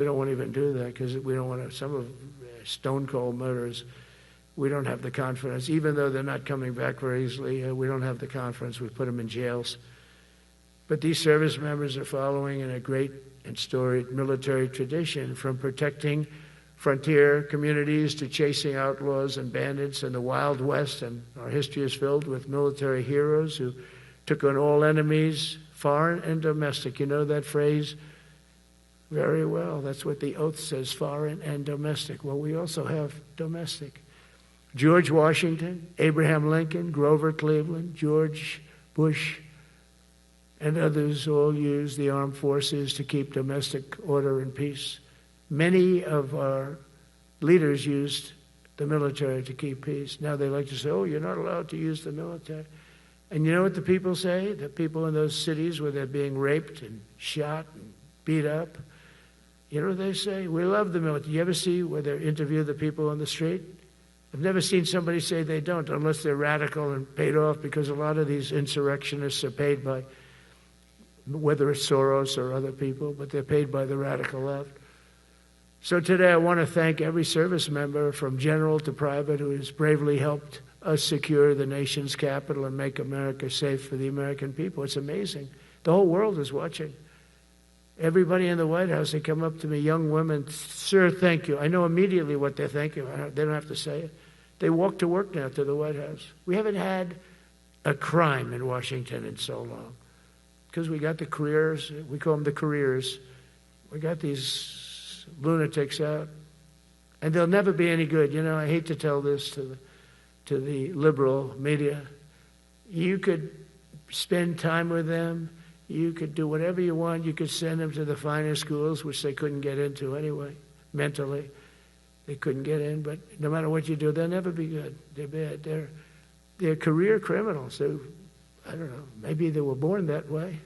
We don't want to even do that because we don't want to, some of stone cold murderers, we don't have the confidence. Even though they're not coming back very easily, we don't have the confidence. We put them in jails. But these service members are following in a great and storied military tradition, from protecting frontier communities to chasing outlaws and bandits in the Wild West. And our history is filled with military heroes who took on all enemies, foreign and domestic. You know that phrase very well. That's what the oath says, foreign and domestic. Well, we also have domestic. George Washington, Abraham Lincoln, Grover Cleveland, George Bush, and others all used the armed forces to keep domestic order and peace. Many of our leaders used the military to keep peace. Now they like to say, oh, you're not allowed to use the military. And you know what the people say? The people in those cities where they're being raped and shot and beat up, you know what they say? We love the military. You ever see where they interview the people on the street? I've never seen somebody say they don't, unless they're radical and paid off, because a lot of these insurrectionists are paid by, whether it's Soros or other people, but they're paid by the radical left. So today I want to thank every service member from general to private who has bravely helped us secure the nation's capital and make America safe for the American people. It's amazing. The whole world is watching. Everybody in the White House, they come up to me, young women, sir, thank you. I know immediately what they're thanking. They don't have to say it. They walk to work now to the White House. We haven't had a crime in Washington in so long because we got the careers. We call them the careers. We got these lunatics out, and they'll never be any good. You know, I hate to tell this to the liberal media. You could spend time with them. You could do whatever you want. You could send them to the finer schools, which they couldn't get into anyway, mentally. They couldn't get in, but no matter what you do, they'll never be good. They're bad. They're career criminals. I don't know, maybe they were born that way.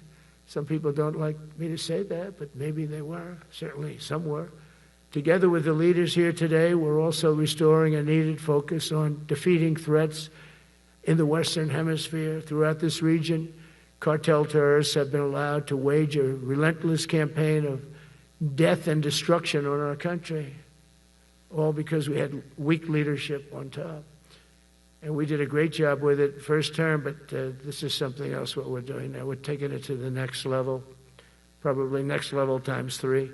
Some people don't like me to say that, but maybe they were. Certainly some were. Together with the leaders here today, we're also restoring a needed focus on defeating threats in the Western Hemisphere. Throughout this region, cartel terrorists have been allowed to wage a relentless campaign of death and destruction on our country, all because we had weak leadership on top. And we did a great job with it first term, but this is something else what we're doing now. We're taking it to the next level, probably next level times 3.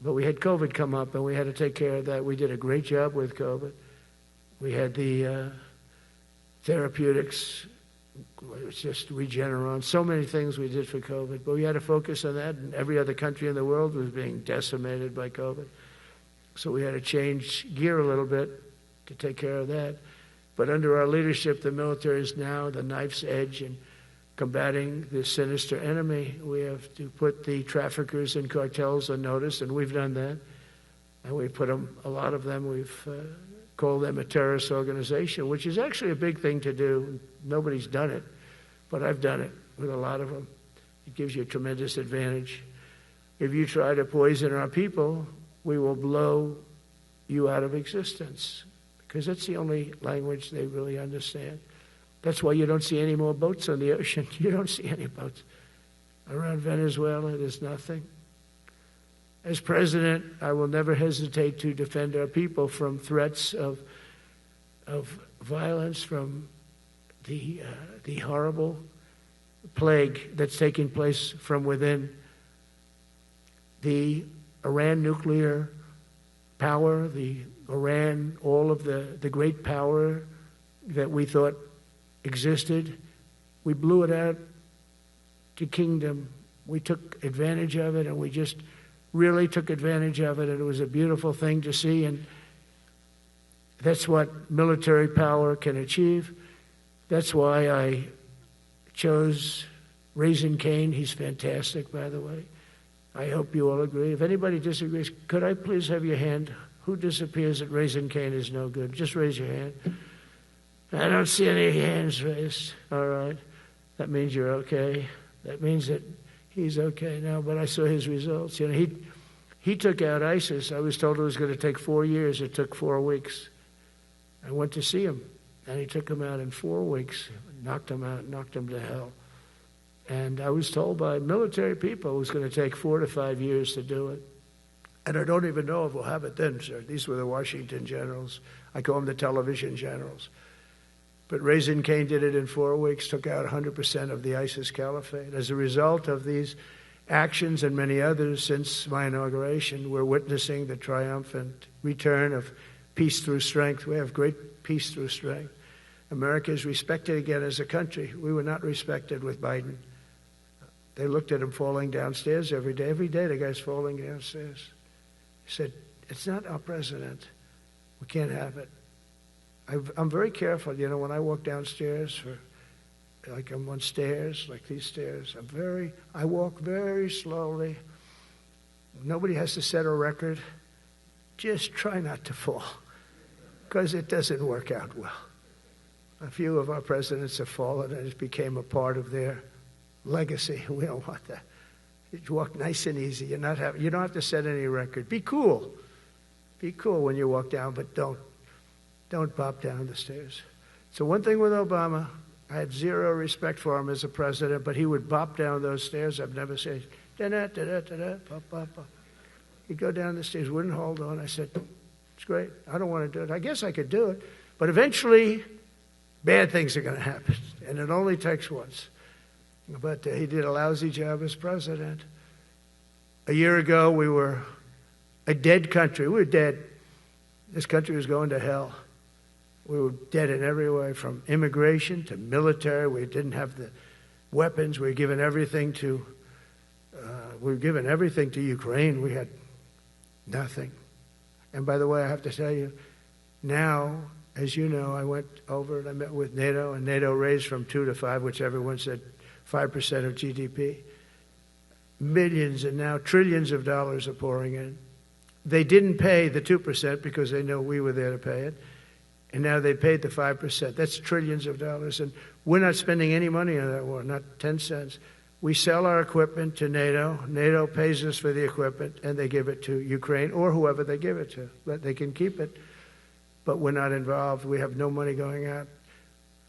But we had COVID come up, and we had to take care of that. We did a great job with COVID. We had the therapeutics. It's just Regeneron, so many things we did for COVID, but we had to focus on that, and every other country in the world was being decimated by COVID. So we had to change gear a little bit to take care of that. But under our leadership, the military is now the knife's edge in combating this sinister enemy. We have to put the traffickers and cartels on notice, and we've done that. And we put them, a lot of them, we've called them a terrorist organization, which is actually a big thing to do. Nobody's done it, but I've done it with a lot of them. It gives you a tremendous advantage. If you try to poison our people, we will blow you out of existence, because that's the only language they really understand. That's why you don't see any more boats on the ocean. You don't see any boats. Around Venezuela, there's nothing. As president, I will never hesitate to defend our people from threats of violence, from the horrible plague that's taking place from within. The Iran nuclear power, the Iran, all of the great power that we thought existed, we blew it out to kingdom. We took advantage of it, and we just really took advantage of it, and it was a beautiful thing to see, and that's what military power can achieve. That's why I chose Raising Cane. He's fantastic, by the way. I hope you all agree. If anybody disagrees, could I please have your hand? Who disappears at Raising Cane is no good? Just raise your hand. I don't see any hands raised. All right. That means you're okay. That means that he's okay now, but I saw his results. You know, he took out ISIS. I was told it was going to take 4 years. It took 4 weeks. I went to see him, and he took him out in 4 weeks, knocked him out, knocked him to hell. And I was told by military people it was going to take 4 to 5 years to do it. And I don't even know if we'll have it then, sir. These were the Washington generals. I call them the television generals. But Raisin Cain did it in 4 weeks, took out 100% of the ISIS caliphate. As a result of these actions and many others since my inauguration, we're witnessing the triumphant return of peace through strength. We have great peace through strength. America is respected again as a country. We were not respected with Biden. They looked at him falling downstairs every day. Every day the guy's falling downstairs. He said, it's not our president. We can't have it. I'm very careful, when I walk downstairs like I'm on stairs, like these stairs. I walk very slowly. Nobody has to set a record. Just try not to fall, because it doesn't work out well. A few of our presidents have fallen, and it became a part of their legacy. We don't want that. You walk nice and easy. You don't have to set any record. Be cool. Be cool when you walk down, but don't pop down the stairs. So one thing with Obama, I had zero respect for him as a president, but he would bop down those stairs. I've never said, da-da-da-da-da-da, pop, pop, pop. He'd go down the stairs, wouldn't hold on. I said, it's great. I don't want to do it. I guess I could do it. But eventually, bad things are going to happen, and it only takes once. But he did a lousy job as president. A year ago, we were a dead country. We were dead. This country was going to hell. We were dead in every way, from immigration to military. We didn't have the weapons. We were given everything to Ukraine. We had nothing. And by the way, I have to tell you, now, as you know, I went over and I met with NATO, and NATO raised from 2 to 5, which everyone said 5% of GDP. Millions and now trillions of dollars are pouring in. They didn't pay the 2% because they know we were there to pay it. And now they paid the 5%. That's trillions of dollars. And we're not spending any money on that war, not 10 cents. We sell our equipment to NATO. NATO pays us for the equipment, and they give it to Ukraine or whoever they give it to. But they can keep it, but we're not involved. We have no money going out.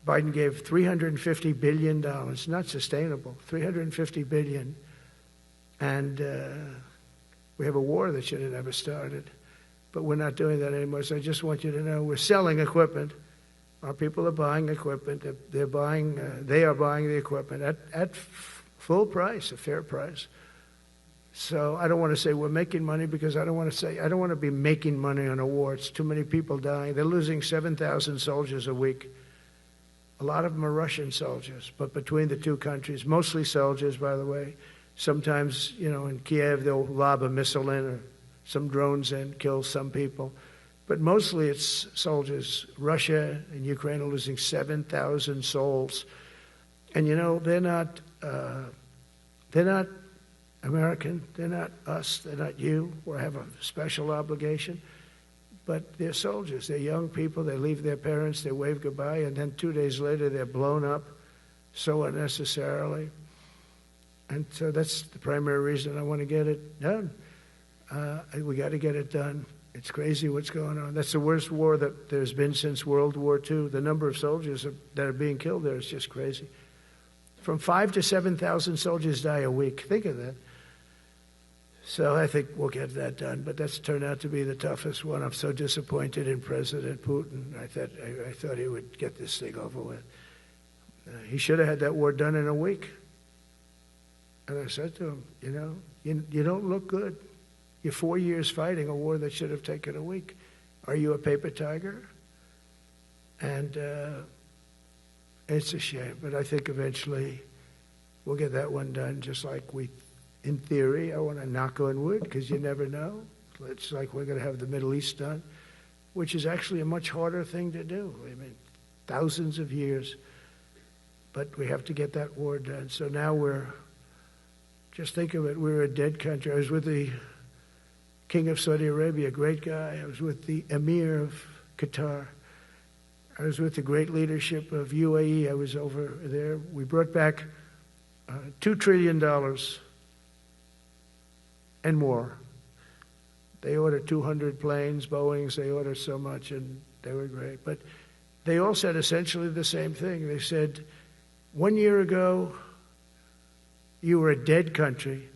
Biden gave $350 billion. Not sustainable. $350 billion. And we have a war that should have never started. But we're not doing that anymore. So I just want you to know we're selling equipment. Our people are buying equipment. They are buying the equipment at full price, a fair price. So I don't want to say we're making money, because I don't want to be making money on a war. It's too many people dying. They're losing 7,000 soldiers a week. A lot of them are Russian soldiers, but between the two countries, mostly soldiers, by the way. Sometimes, in Kiev, they'll lob a missile in, or some drones in, kill some people. But mostly it's soldiers. Russia and Ukraine are losing 7,000 souls. And they're not American. They're not us. They're not you. We have a special obligation. But they're soldiers. They're young people. They leave their parents. They wave goodbye. And then 2 days later, they're blown up so unnecessarily. And so that's the primary reason I want to get it done. We got to get it done. It's crazy what's going on. That's the worst war that there's been since World War II. The number of soldiers that are being killed there is just crazy. From 5,000 to 7,000 soldiers die a week. Think of that. So I think we'll get that done. But that's turned out to be the toughest one. I'm so disappointed in President Putin. I thought he would get this thing over with. He should have had that war done in a week. And I said to him, you don't look good. You're 4 years fighting a war that should have taken a week. Are you a paper tiger? And it's a shame. But I think eventually we'll get that one done, just like in theory, I want to knock on wood, because you never know. It's like we're going to have the Middle East done, which is actually a much harder thing to do. I mean, thousands of years. But we have to get that war done. So now just think of it, we're a dead country. I was with the King of Saudi Arabia, a great guy. I was with the Emir of Qatar. I was with the great leadership of UAE. I was over there. We brought back $2 trillion and more. They ordered 200 planes, Boeings. They ordered so much, and they were great. But they all said essentially the same thing. They said, 1 year ago, you were a dead country.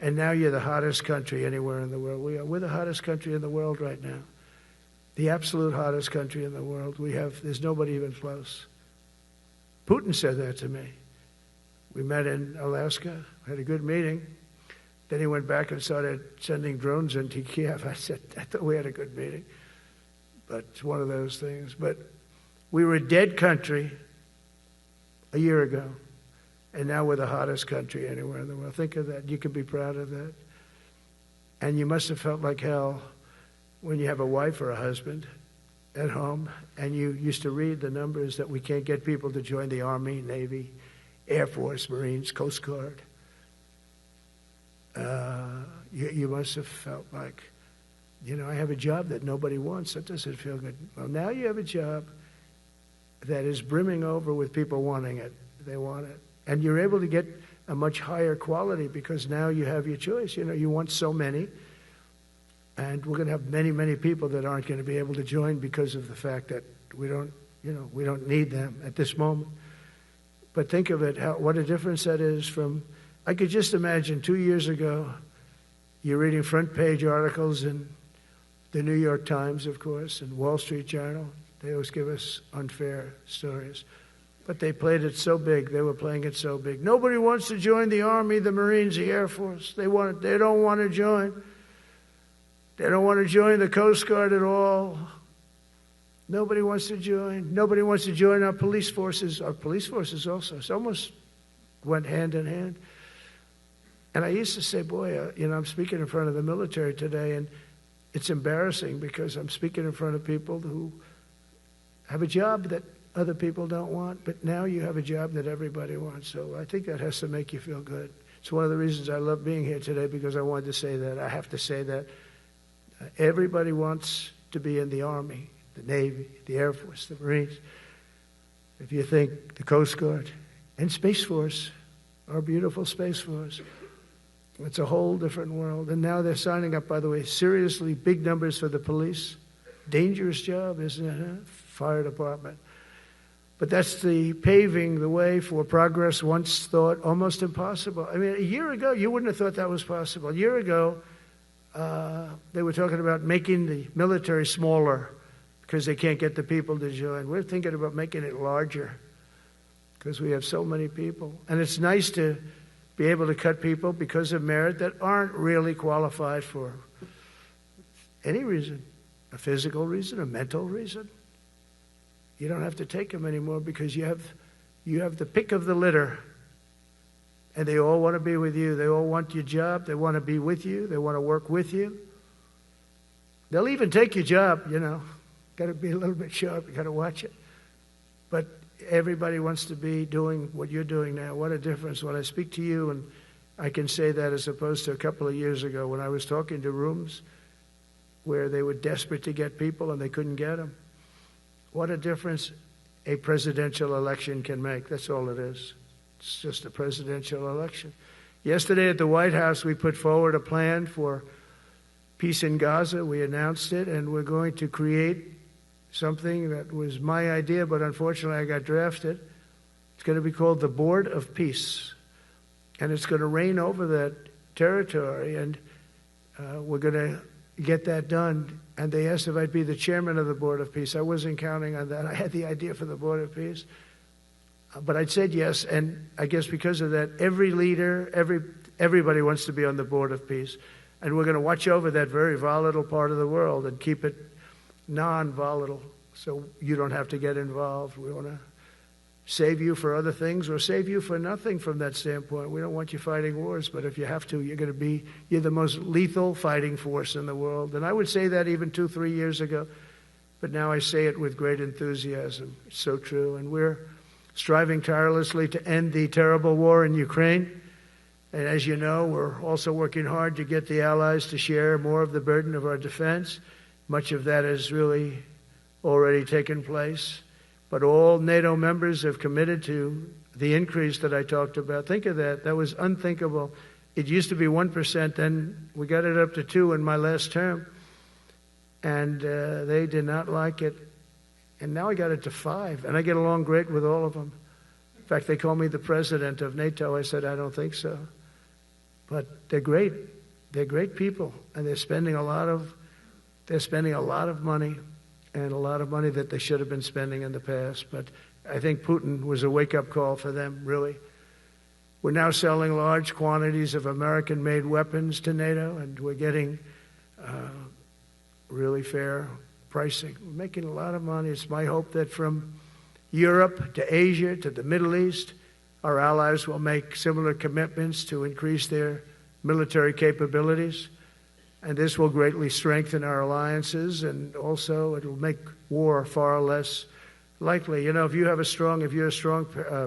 And now you're the hottest country anywhere in the world. We're the hottest country in the world right now. The absolute hottest country in the world. There's nobody even close. Putin said that to me. We met in Alaska, had a good meeting. Then he went back and started sending drones into Kiev. I said, I thought we had a good meeting. But it's one of those things. But we were a dead country a year ago. And now we're the hottest country anywhere in the world. Think of that. You can be proud of that. And you must have felt like hell when you have a wife or a husband at home and you used to read the numbers that we can't get people to join the Army, Navy, Air Force, Marines, Coast Guard. You must have felt like, I have a job that nobody wants. That doesn't feel good. Well, now you have a job that is brimming over with people wanting it. They want it. And you're able to get a much higher quality because now you have your choice. You want so many. And we're going to have many, many people that aren't going to be able to join because of the fact that we don't need them at this moment. But think of it, what a difference that is from, I could just imagine 2 years ago, you're reading front page articles in the New York Times, of course, and Wall Street Journal. They always give us unfair stories. But they played it so big. They were playing it so big. Nobody wants to join the Army, the Marines, the Air Force. They don't want to join. They don't want to join the Coast Guard at all. Nobody wants to join. Nobody wants to join our police forces. Our police forces also. It's almost went hand in hand. And I used to say, boy, I'm speaking in front of the military today, and it's embarrassing because I'm speaking in front of people who have a job that other people don't want, but now you have a job that everybody wants. So I think that has to make you feel good. It's one of the reasons I love being here today, because I wanted to say that. I have to say that. Everybody wants to be in the Army, the Navy, the Air Force, the Marines. If you think the Coast Guard and Space Force, our beautiful Space Force, it's a whole different world. And now they're signing up, by the way, seriously big numbers for the police. Dangerous job, isn't it? Huh? Fire department. But that's the paving the way for progress once thought almost impossible. I mean, a year ago, you wouldn't have thought that was possible. A year ago, they were talking about making the military smaller because they can't get the people to join. We're thinking about making it larger because we have so many people. And it's nice to be able to cut people because of merit that aren't really qualified for any reason, a physical reason, a mental reason. You don't have to take them anymore because you have the pick of the litter. And they all want to be with you. They all want your job. They want to be with you. They want to work with you. They'll even take your job, Got to be a little bit sharp. You got to watch it. But everybody wants to be doing what you're doing now. What a difference. When I speak to you, and I can say that as opposed to a couple of years ago when I was talking to rooms where they were desperate to get people and they couldn't get them. What a difference a presidential election can make. That's all it is. It's just a presidential election. Yesterday at the White House, we put forward a plan for peace in Gaza. We announced it, and we're going to create something that was my idea, but unfortunately I got drafted. It's going to be called the Board of Peace, and it's going to reign over that territory, and we're going to get that done. And they asked if I'd be the chairman of the Board of Peace. I wasn't counting on that. I had the idea for the Board of Peace. But I said yes, and I guess because of that, every leader, everybody wants to be on the Board of Peace. And we're going to watch over that very volatile part of the world and keep it non-volatile so you don't have to get involved. We want to save you for other things or save you for nothing from that standpoint. We don't want you fighting wars, but if you have to, you're the most lethal fighting force in the world. And I would say that even 2-3 years ago, but now I say it with great enthusiasm. It's so true. And we're striving tirelessly to end the terrible war in Ukraine. And as you know, we're also working hard to get the allies to share more of the burden of our defense. Much of that has really already taken place. But all NATO members have committed to the increase that I talked about. Think of that. That was unthinkable. It used to be 1%, then we got it up to 2% in my last term. And they did not like it. And now I got it to 5%, and I get along great with all of them. In fact, they call me the president of NATO. I said, I don't think so. but they're great. They're great people, and they're spending a lot of money, and a lot of money that they should have been spending in the past. But I think Putin was a wake-up call for them, really. We're now selling large quantities of American-made weapons to NATO, and we're getting really fair pricing. We're making a lot of money. It's my hope that from Europe to Asia to the Middle East, our allies will make similar commitments to increase their military capabilities. And this will greatly strengthen our alliances, and also it will make war far less likely. You know, if you're a strong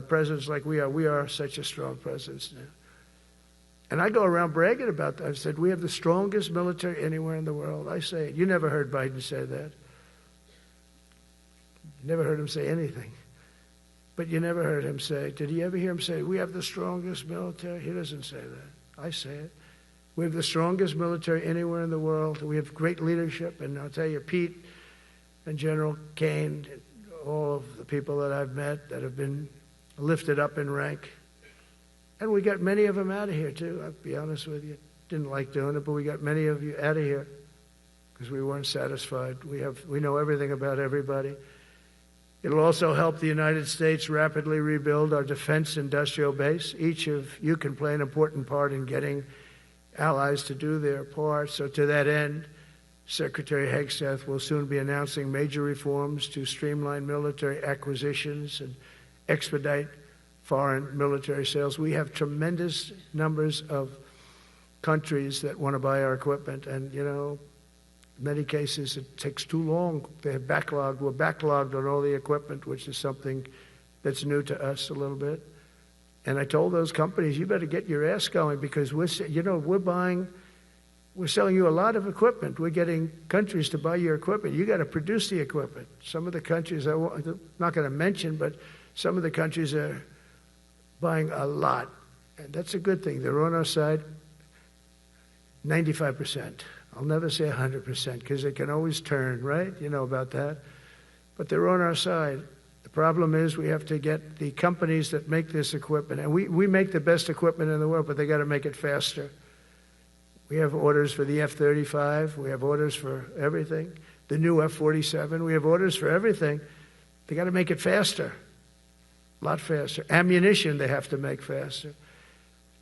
presence like we are such a strong presence now. And I go around bragging about that. I said, we have the strongest military anywhere in the world. I say it. You never heard Biden say that. You never heard him say anything. But you never heard him say, did you ever hear him say, we have the strongest military? He doesn't say that. I say it. We have the strongest military anywhere in the world. We have great leadership. And I'll tell you, Pete and General Kane, all of the people that I've met that have been lifted up in rank. And we got many of them out of here, too. I'll be honest with you. Didn't like doing it, but we got many of you out of here because we weren't satisfied. We know everything about everybody. It'll also help the United States rapidly rebuild our defense industrial base. Each of you can play an important part in getting allies to do their part. So to that end, Secretary Hegseth will soon be announcing major reforms to streamline military acquisitions and expedite foreign military sales. We have tremendous numbers of countries that want to buy our equipment, and, you know, in many cases it takes too long. They're backlogged. We're backlogged on all the equipment, which is something that's new to us a little bit. And I told those companies, you better get your ass going, because we're selling you a lot of equipment. We're getting countries to buy your equipment. You got to produce the equipment. Some of the countries, I'm not going to mention, but some of the countries are buying a lot. And that's a good thing. They're on our side 95%. I'll never say 100% because they can always turn, right? You know about that. But they're on our side. The problem is we have to get the companies that make this equipment, and we make the best equipment in the world, but they got to make it faster. We have orders for the F-35. We have orders for everything. The new F-47. We have orders for everything. They got to make it faster, a lot faster. Ammunition they have to make faster.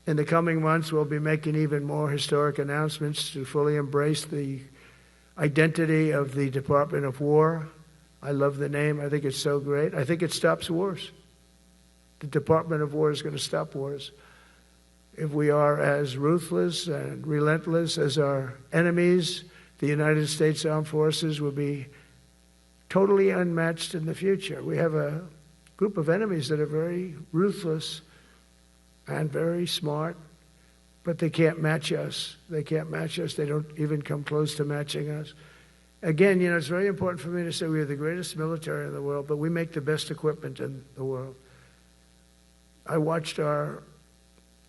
In the coming months, we'll be making even more historic announcements to fully embrace the identity of the Department of War. I love the name. I think it's so great. I think it stops wars. The Department of War is going to stop wars. If we are as ruthless and relentless as our enemies, the United States Armed Forces will be totally unmatched in the future. We have a group of enemies that are very ruthless and very smart, but they can't match us. They can't match us. They don't even come close to matching us. Again, you know, it's very important for me to say we are the greatest military in the world, but we make the best equipment in the world. I watched our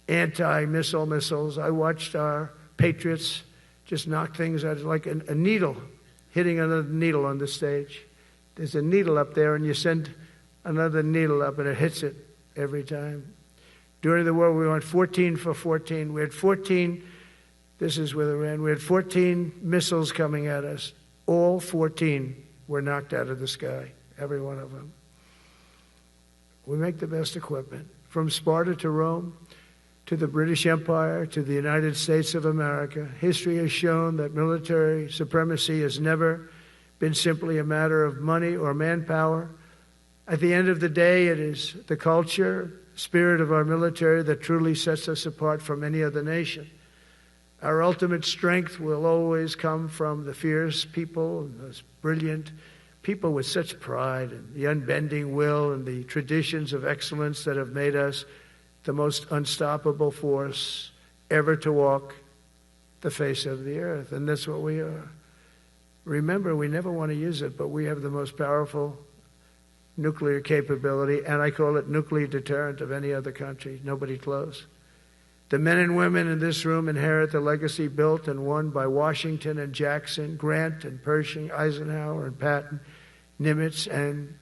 anti-missile missiles. I watched our Patriots just knock things out like a needle hitting another needle on the stage. There's a needle up there, and you send another needle up, and it hits it every time. During the war, we went 14 for 14. We had 14, this is with Iran, we had 14 missiles coming at us. All 14 were knocked out of the sky, every one of them. We make the best equipment. From Sparta to Rome, to the British Empire, to the United States of America, history has shown that military supremacy has never been simply a matter of money or manpower. At the end of the day, it is the culture, spirit of our military that truly sets us apart from any other nation. Our ultimate strength will always come from the fierce people, and those brilliant people with such pride, and the unbending will and the traditions of excellence that have made us the most unstoppable force ever to walk the face of the earth. And that's what we are. Remember, we never want to use it, but we have the most powerful nuclear capability, and I call it nuclear deterrent of any other country. Nobody close. The men and women in this room inherit the legacy built and won by Washington and Jackson, Grant and Pershing, Eisenhower and Patton, Nimitz and